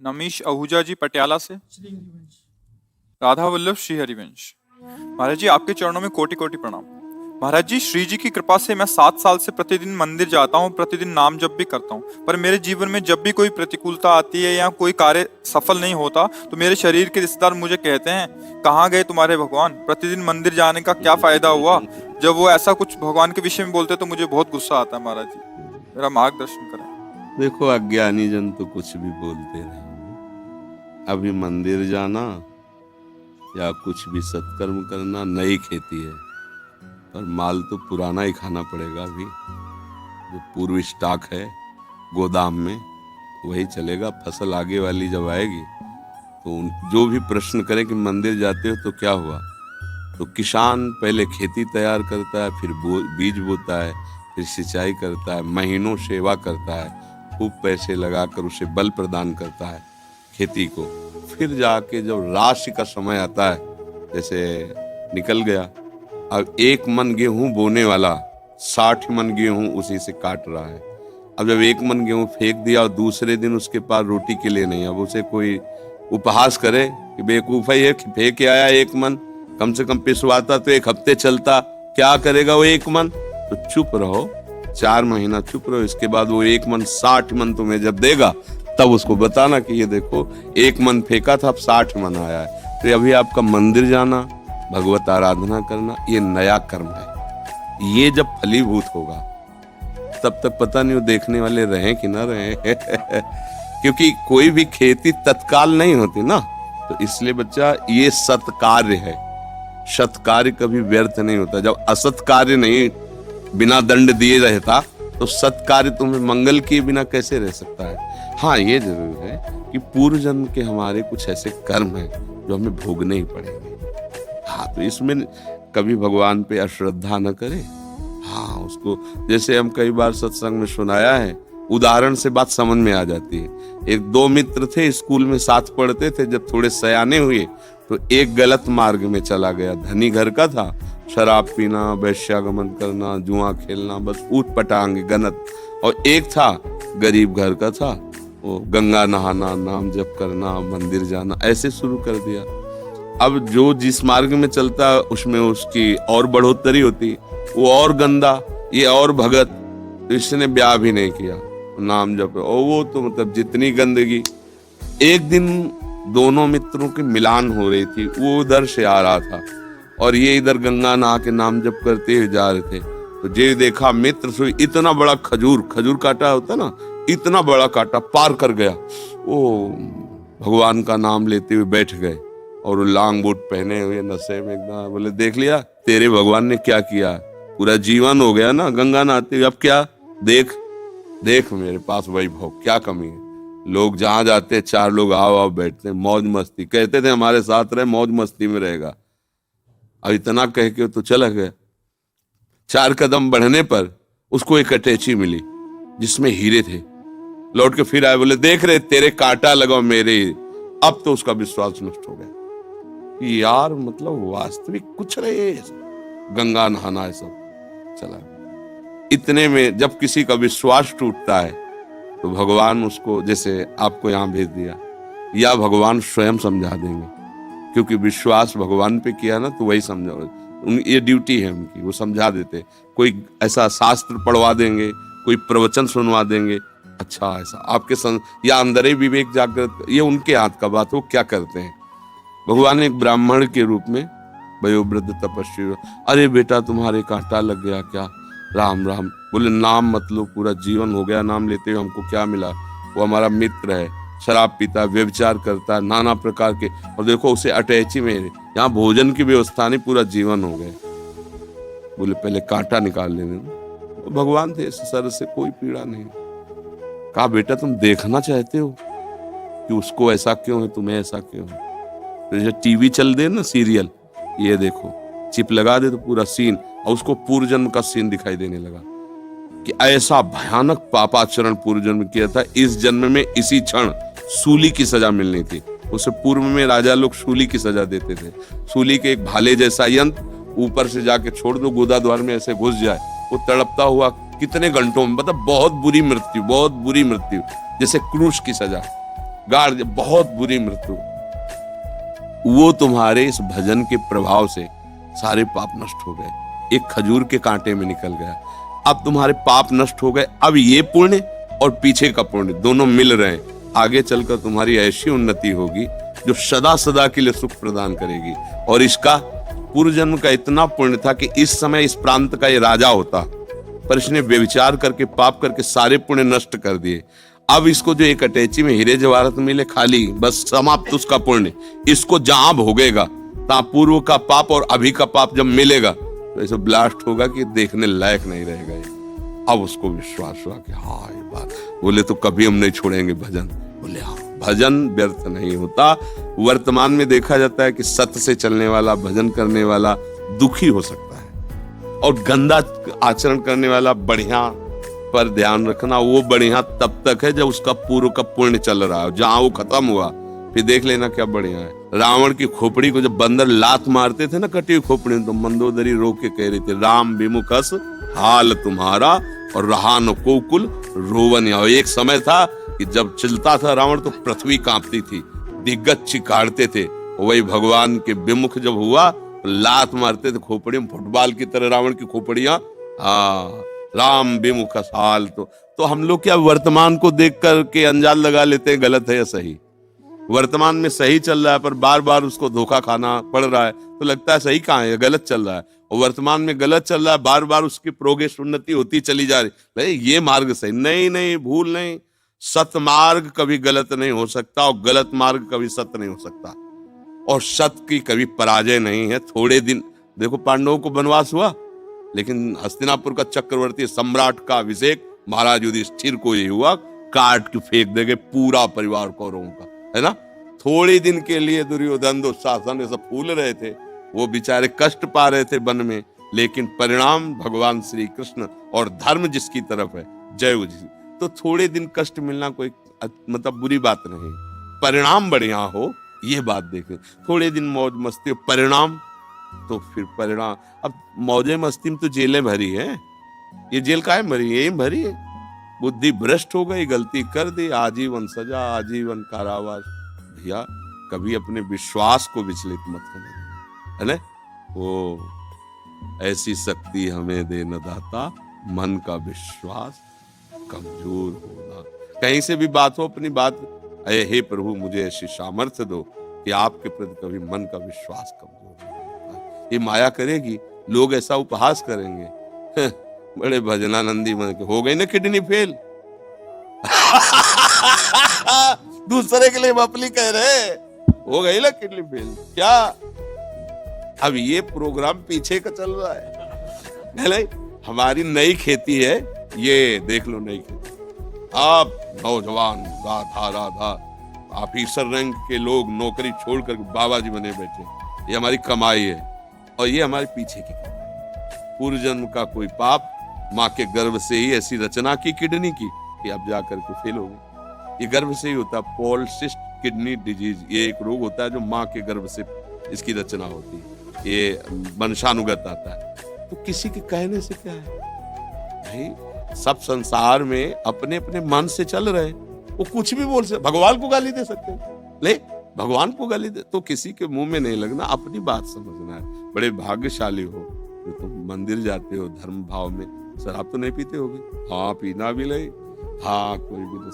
नमीश आहूजा जी पटियाला से। राधा वल्लभ श्री हरिवंश। महाराज जी आपके चरणों में कोटि कोटि प्रणाम। महाराज जी श्री जी की कृपा से मैं 7 साल से प्रतिदिन मंदिर जाता हूँ, प्रतिदिन नाम जप भी करता हूँ, पर मेरे जीवन में जब भी कोई प्रतिकूलता आती है या कोई कार्य सफल नहीं होता तो मेरे शरीर के रिश्तेदार मुझे कहते हैं कहाँ गए तुम्हारे भगवान, प्रतिदिन मंदिर जाने का क्या फायदा हुआ। जब वो ऐसा कुछ भगवान के विषय में बोलते तो मुझे बहुत गुस्सा आता है। महाराज जी मेरा मार्गदर्शन करें। देखो, अज्ञानी जन तो कुछ भी बोलते रहे। अभी मंदिर जाना या कुछ भी सत्कर्म करना नई खेती है, पर माल तो पुराना ही खाना पड़ेगा। अभी जो पूर्व स्टॉक है गोदाम में वही चलेगा। फसल आगे वाली जब आएगी तो जो भी प्रश्न करें कि मंदिर जाते हो तो क्या हुआ, तो किसान पहले खेती तैयार करता है, फिर बीज बोता है, फिर सिंचाई करता है, महीनों सेवा करता है, खूब पैसे लगाकर उसे बल प्रदान करता है खेती को। फिर जाके जब राशि का समय आता है, जैसे निकल गया, अब 1 मन गेहूं बोने वाला 60 मन गेहूं उसी से काट रहा है। अब जब 1 मन गेहूं फेंक दिया और दूसरे दिन उसके पास रोटी के लिए नहीं, अब उसे कोई उपहास करे कि बेवकूफ है ये, फेंक के आया 1 मन, कम से कम पिसवाता तो 1 हफ्ते चलता, क्या करेगा वो 1 मन। तो चुप रहो, 4 महीना चुप रहो, इसके बाद वो 1 मन 60 मन तुम्हें जब देगा तब उसको बताना कि ये देखो 1 मन फेंका था, अब 60 मन आया है। तो अभी आपका मंदिर जाना, भगवत आराधना करना, ये नया कर्म है। ये जब फलीभूत होगा तब तक पता नहीं वो देखने वाले रहे कि ना रहे क्योंकि कोई भी खेती तत्काल नहीं होती ना। तो इसलिए बच्चा, ये सत्कार्य है। सत्कार्य कभी व्यर्थ नहीं होता। जब असत कार्य नहीं बिना दंड दिए रहता तो सत्कार्य तुम्हें मंगल किए बिना कैसे रह सकता है। हाँ, ये जरूर है कि पूर्व जन्म के हमारे कुछ ऐसे कर्म हैं जो हमें भोगने ही पड़ेंगे। हाँ, तो इसमें कभी भगवान पे अश्रद्धा न करे। हाँ, उसको जैसे हम कई बार सत्संग में सुनाया है, उदाहरण से बात समझ में आ जाती है। 1-2 मित्र थे, स्कूल में साथ पढ़ते थे। जब थोड़े सयाने हुए तो एक गलत मार्ग में चला गया। धनी घर का था, शराब पीना, वैश्यागमन करना, जुआ खेलना, बस ऊट पटांग गनत। और एक था गरीब घर का था, वो गंगा नहाना, नाम जप करना, मंदिर जाना, ऐसे शुरू कर दिया। अब जो जिस मार्ग में चलता उसमें उसकी और बढ़ोतरी होती, वो और गंदा, ये और भगत। तो इसने ब्याह भी नहीं किया, नाम जप, और वो तो मतलब जितनी गंदगी। एक दिन दोनों मित्रों की मिलान हो रही थी, वो उधर से आ रहा था और ये इधर गंगा नहा के नाम जप करते हुए जा रहे थे। तो जे देखा मित्र से इतना बड़ा खजूर काटा होता ना, इतना बड़ा काटा पार कर गया। वो भगवान का नाम लेते हुए बैठ गए और लांग बूट पहने हुए नशे में एकदम। बोले, देख लिया तेरे भगवान ने क्या किया, पूरा जीवन हो गया ना गंगा नहाते हुए, अब क्या देख मेरे पास वैभव, क्या कमी है। लोग जहां जाते हैं 4 लोग आओ बैठते हैं, मौज मस्ती, कहते थे हमारे साथ रहे, मौज मस्ती में रहेगा। अब इतना कह के तो चला गया। 4 कदम बढ़ने पर उसको एक अटैची मिली जिसमें हीरे थे। लौट के फिर आए, बोले, देख रहे तेरे कांटा लगाओ मेरे। अब तो उसका विश्वास नष्ट हो गया। यार मतलब वास्तविक कुछ रहे, गंगा नहाना है सब चला। इतने में जब किसी का विश्वास टूटता है तो भगवान उसको, जैसे आपको यहां भेज दिया, या भगवान स्वयं समझा देंगे, क्योंकि विश्वास भगवान पे किया ना तो वही समझा। ये ड्यूटी है उनकी, वो समझा देते। कोई ऐसा शास्त्र पढ़वा देंगे, कोई प्रवचन सुनवा देंगे, अच्छा ऐसा आपके या अंदर ही विवेक जागृत, ये उनके हाथ का बात। वो क्या करते हैं, भगवान एक ब्राह्मण के रूप में वयोवृद्ध तपस्वी, अरे बेटा तुम्हारे कांटा लग गया क्या, राम राम। बोले, नाम मतलब पूरा जीवन हो गया नाम लेते हुए, हमको क्या मिला। वो हमारा मित्र है, शराब पीता, व्यभिचार करता है, नाना प्रकार के, और देखो उसे अटैची में यहाँ भोजन की व्यवस्था नहीं, पूरा जीवन हो गए। बोले, पहले कांटा निकाल लेने। तो भगवान थे, सर से कोई पीड़ा नहीं। कहा, बेटा तुम देखना चाहते हो कि उसको ऐसा क्यों है, तुम्हें ऐसा क्यों है। तो जैसे टीवी चल दे ना सीरियल, ये देखो चिप लगा दे तो पूरा सीन, और उसको पूर्व जन्म का सीन दिखाई देने लगा कि ऐसा भयानक पापाचरण पूर्व जन्म किया था, इस जन्म में इसी क्षण सूली की सजा मिलनी थी। उससे पूर्व में राजा लोग सूली की सजा देते थे। सूली के एक भाले जैसा यंत्र ऊपर से जाके छोड़ दो, गोदा द्वार में ऐसे घुस जाए, वो तड़पता हुआ कितने घंटों में, मतलब बहुत बुरी मृत्यु, जैसे क्रूस की सजा। गाड़, बहुत बुरी मृत्यु। वो तुम्हारे इस भजन के प्रभाव से सारे पाप नष्ट हो गए, एक खजूर के कांटे में निकल गया। अब तुम्हारे पाप नष्ट हो गए। अब ये पुण्य और पीछे का पुण्य दोनों मिल रहे हैं। आगे चलकर तुम्हारी ऐसी उन्नति होगी जो सदा सदा के लिए सुख प्रदान करेगी। और इसका पूर्व जन्म का इतना पुण्य था कि इस समय इस प्रांत का ये राजा होता, पर इसने व्यभिचार करके पाप करके सारे पुण्य नष्ट कर दिए। अब इसको जो एक अटैची में हीरे जवाहरात मिले खाली, बस समाप्त उसका पुण्य। इसको जहां भोगेगा तहां पूर्व का पाप और अभी का पाप जब मिलेगा तो ऐसे ब्लास्ट होगा कि देखने लायक नहीं रहेगा ये। अब उसको विश्वास हुआ कि हाँ ये बात, बोले तो कभी हम नहीं छोड़ेंगे भजन। बोले हाँ, भजन व्यर्थ नहीं होता। वर्तमान में देखा जाता है कि सत्य से चलने वाला, भजन करने वाला दुखी हो सकता है, और गंदा आचरण करने वाला बढ़िया पर ध्यान रखना, वो बढ़िया तब तक है जब उसका पूर्व का पुण्य चल रहा है। जहां वो खत्म हुआ फिर देख लेना क्या बढ़िया है। रावण की खोपड़ी को जब बंदर लात मारते थे ना, कटी हुई खोपड़ी, तो मंदोदरी रो के कह रही थी, राम विमुखस हाल तुम्हारा और रहा न कोकुल रोवन। एक समय था कि जब चलता था रावण तो पृथ्वी कांपती थी, दिग्गज चिकाड़ते थे। वही भगवान के विमुख जब हुआ तो लात मारते थे खोपड़ी में, फुटबॉल की तरह रावण की खोपड़ियां। राम विमुख हाल। तो हम लोग क्या वर्तमान को देख कर के अंजाद लगा लेते हैं गलत है या सही। वर्तमान में सही चल रहा है पर बार बार उसको धोखा खाना पड़ रहा है, तो लगता है सही कहाँ है, गलत चल रहा है। और वर्तमान में गलत चल रहा है, बार बार उसकी प्रोग्रेस उन्नति होती चली जा रही, ये मार्ग सही नहीं, नहीं भूल नहीं। सत्य मार्ग कभी गलत नहीं हो सकता और गलत मार्ग कभी सत्य नहीं हो सकता, और सत्य की कभी पराजय नहीं है। थोड़े दिन देखो, पांडवों को वनवास हुआ, लेकिन हस्तिनापुर का चक्रवर्ती सम्राट का अभिषेक महाराज युधिष्ठिर को ही हुआ, काट के फेंक देंगे पूरा परिवार कौरवों का, है ना। थोड़े दिन के लिए दुर्योधन दुशासन ये सब फूल रहे थे, वो बेचारे कष्ट पा रहे थे वन में, लेकिन परिणाम भगवान श्री कृष्ण और धर्म जिसकी तरफ है, जय हो जी। तो थोड़े दिन कष्ट मिलना कोई मतलब बुरी बात नहीं, परिणाम बढ़िया हो ये बात देखें। थोड़े दिन मौज मस्ती, परिणाम तो फिर परिणाम। अब मौजे मस्ती में तो जेलें भरी है, ये जेल काहे भरी है, यही भरी है। बुद्धि भ्रष्ट हो गई, गलती कर दी, आजीवन सजा, आजीवन कारावास। भैया कभी अपने विश्वास को विचलित मत करना, है ना। वो ऐसी शक्ति हमें दे न दाता, मन का विश्वास कमजोर होना। कहीं से भी बात हो, अपनी बात, अरे हे प्रभु मुझे ऐसी सामर्थ्य दो कि आपके प्रति कभी मन का विश्वास कमजोर हो। ये माया करेगी, लोग ऐसा उपहास करेंगे, बड़े भजनानंदी मन के हो गई ना किडनी फेल। दूसरे के लिए बपली कह रहे, हो गई ना किडनी फेल क्या। अब ये प्रोग्राम पीछे का चल रहा है नहीं? हमारी नई खेती है, ये देख लो नई खेती। आप नौजवान राधा राधा ऑफिसर रैंक के लोग नौकरी छोड़कर बाबा जी बने बैठे, ये हमारी कमाई है, और ये हमारे पीछे की कमाई। पूर्व जन्म का कोई पाप, माँ के गर्भ से ही ऐसी रचना की किडनी की कि अब जाकर के फेल हो गई। ये गर्भ से ही होता है, पॉलिसिस्ट किडनी डिजीज, ये एक रोग होता है जो माँ के गर्भ से इसकी रचना होती है, ये वंशानुगत आता है। तो किसी के कहने से क्या है भाई, सब संसार में अपने अपने मन से चल रहे, वो कुछ भी बोल सकते, भगवान को गाली दे सकते हैं, ले भगवान को गाली दे, तो किसी के मुंह में नहीं लगना, अपनी बात समझना है। बड़े भाग्यशाली हो जो तुम मंदिर जाते हो धर्म भाव में। शराब तो नहीं पीते होगे? हाँ, पीना भी नहीं, हाँ कोई भी नहीं।